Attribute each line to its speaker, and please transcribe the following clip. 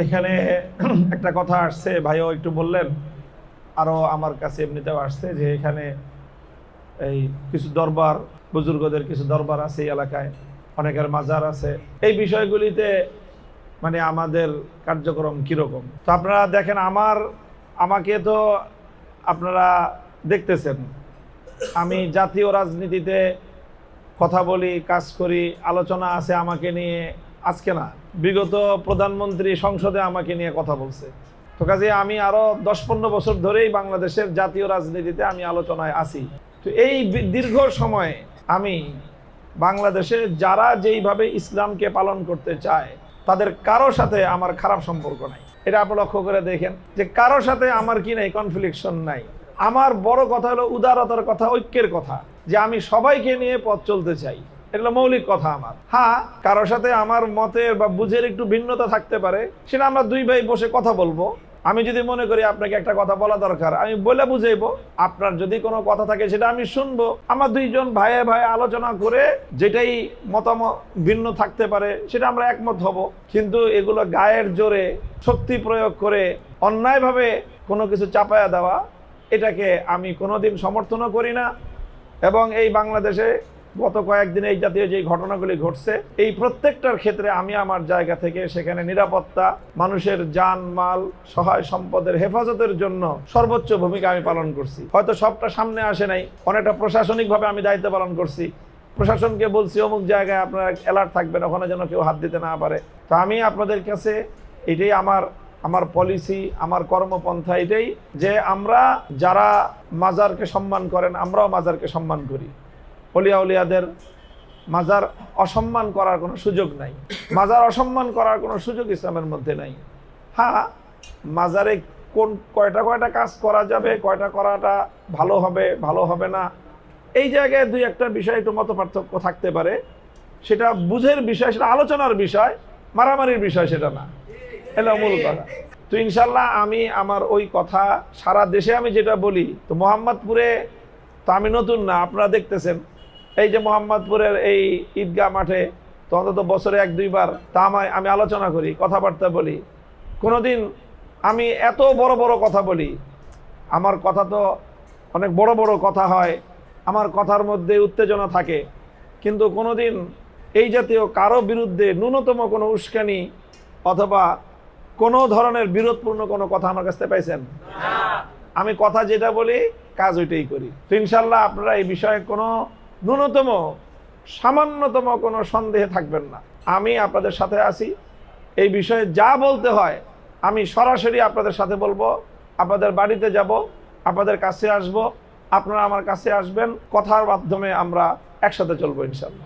Speaker 1: এখানে একটা কথা আসছে, ভাইও একটু বললেন, আরও আমার কাছে এমনিতেও আসছে যে এখানে এই কিছু দরবার, বুজুর্গদের কিছু দরবার আছে এই এলাকায়, অনেকের মাজার আছে। এই বিষয়গুলিতে মানে আমাদের কার্যক্রম কীরকম? তো আপনারা দেখেন, আমাকে তো আপনারা দেখতেছেন, আমি জাতীয় রাজনীতিতে কথা বলি, কাজ করি, আলোচনা আছে আমাকে নিয়ে। আজকে না, বিগত প্রধানমন্ত্রী সংসদে আমাকে নিয়ে কথা বলছে। তো কাজে আমি আরো 10-15 বছর ধরেই বাংলাদেশের জাতীয় রাজনীতিতে আমি আলোচনায় আছি। তো এই দীর্ঘ সময়ে আমি বাংলাদেশে যারা যেইভাবে ইসলামকে পালন করতে চায় তাদের কারো সাথে আমার খারাপ সম্পর্ক নাই। এটা আপনি লক্ষ্য করে দেখেন যে কারো সাথে আমার কি নাই, কনফ্লিকশন নাই। আমার বড় কথা হলো উদারতার কথা, ঐক্যের কথা, যে আমি সবাইকে নিয়ে পথ চলতে চাই। এগুলো মৌলিক কথা আমার। হ্যাঁ, কারোর সাথে আমার মতের বা বুঝের একটু ভিন্নতা থাকতে পারে, সেটা আমরা দুই ভাই বসে কথা বলবো। আমি যদি মনে করি আপনাকে একটা কথা বলা দরকার, আমি বলে বুঝাইবো। আপনার যদি কোনো কথা থাকে সেটা আমি শুনবো। আমরা দুইজন ভাইয়ে ভাই আলোচনা করে যেটাই মতামত ভিন্ন থাকতে পারে সেটা আমরা একমত হব। কিন্তু এগুলো গায়ের জোরে শক্তি প্রয়োগ করে অন্যায়ভাবে কোনো কিছু চাপায়া দেওয়া, এটাকে আমি কোনোদিন সমর্থনও করি না। এবং এই বাংলাদেশে গত কয়েকদিনে এই জাতীয় যে ঘটনাগুলি ঘটছে, এই প্রত্যেকটার ক্ষেত্রে আমি আমার জায়গা থেকে সেখানে নিরাপত্তা, মানুষের জান মাল, সহায় সম্পদের হেফাজতের জন্য সর্বোচ্চ ভূমিকা আমি পালন করছি। হয়তো সবটা সামনে আসে নাই, অনেকটা প্রশাসনিকভাবে আমি দায়িত্ব পালন করছি। প্রশাসনকে বলছি অমুক জায়গায় আপনারা অ্যালার্ট থাকবেন, ওখানে যেন কেউ হাত দিতে না পারে। তো আমি আপনাদের কাছে এটাই আমার পলিসি, আমার কর্মপন্থা এটাই, যে আমরা যারা মাজারকে সম্মান করেন আমরাও মাজারকে সম্মান করি। অলিয়া উলিয়াদের মাজার অসম্মান করার কোনো সুযোগ নাই, মাজার অসম্মান করার কোনো সুযোগ ইসলামের মধ্যে নাই। হ্যাঁ, মাজারে কয়টা কাজ করা যাবে, কয়টা করাটা ভালো হবে না, এই জায়গায় দুই একটা বিষয় একটু মত পার্থক্য থাকতে পারে। সেটা বুঝের বিষয়, সেটা আলোচনার বিষয়, মারামারির বিষয় সেটা না। এটা মূল কথা। তো ইনশাল্লাহ আমি আমার ওই কথা সারা দেশে আমি যেটা বলি, তো মোহাম্মদপুরে তো আমি নতুন না, আপনারা দেখতেছেন এই যে মোহাম্মদপুরের এই ঈদগাহ মাঠে তো অন্তত বছরে 1-2 বার তা আমি আলোচনা করি, কথাবার্তা বলি। কোনোদিন আমি এত বড় বড় কথা বলি, আমার কথা তো অনেক বড় বড় কথা হয়, আমার কথার মধ্যে উত্তেজনা থাকে, কিন্তু কোনোদিন এই জাতীয় কারো বিরুদ্ধে ন্যূনতম কোনো উস্কানি অথবা কোনো ধরনের বিরোধপূর্ণ কোনো কথা আমার কাছে পাইছেন? আমি কথা যেটা বলি কাজ ওইটাই করি। তো ইনশাল্লাহ আপনারা এই বিষয়ে কোনো ন্যূনতম সামান্যতম কোনো সন্দেহে থাকবেন না। আমি আপনাদের সাথে আছি। এই বিষয়ে যা বলতে হয় আমি সরাসরি আপনাদের সাথে বলবো। আপনাদের বাড়িতে যাব, আপনাদের কাছে আসব, আপনারা আমার কাছে আসবেন, কথার মাধ্যমে আমরা একসাথে চলবো ইনশাল্লাহ।